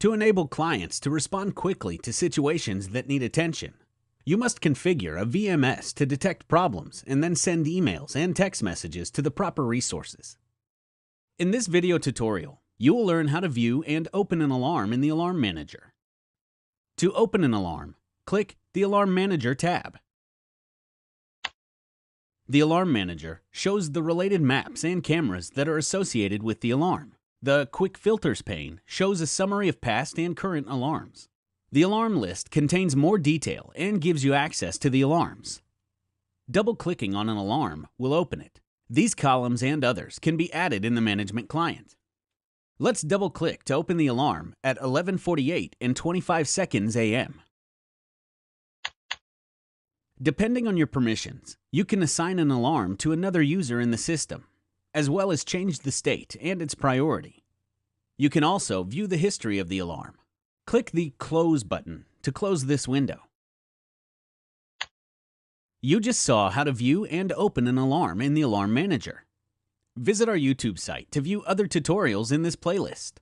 To enable clients to respond quickly to situations that need attention, you must configure a VMS to detect problems and then send emails and text messages to the proper resources. In this video tutorial, you will learn how to view and open an alarm in the Alarm Manager. To open an alarm, click the Alarm Manager tab. The Alarm Manager shows the related maps and cameras that are associated with the alarm. The Quick Filters pane shows a summary of past and current alarms. The alarm list contains more detail and gives you access to the alarms. Double-clicking on an alarm will open it. These columns and others can be added in the management client. Let's double-click to open the alarm at 11:48 and 25 seconds a.m. Depending on your permissions, you can assign an alarm to another user in the system, as well as change the state and its priority. You can also view the history of the alarm. Click the Close button to close this window. You just saw how to view and open an alarm in the Alarm Manager. Visit our YouTube site to view other tutorials in this playlist.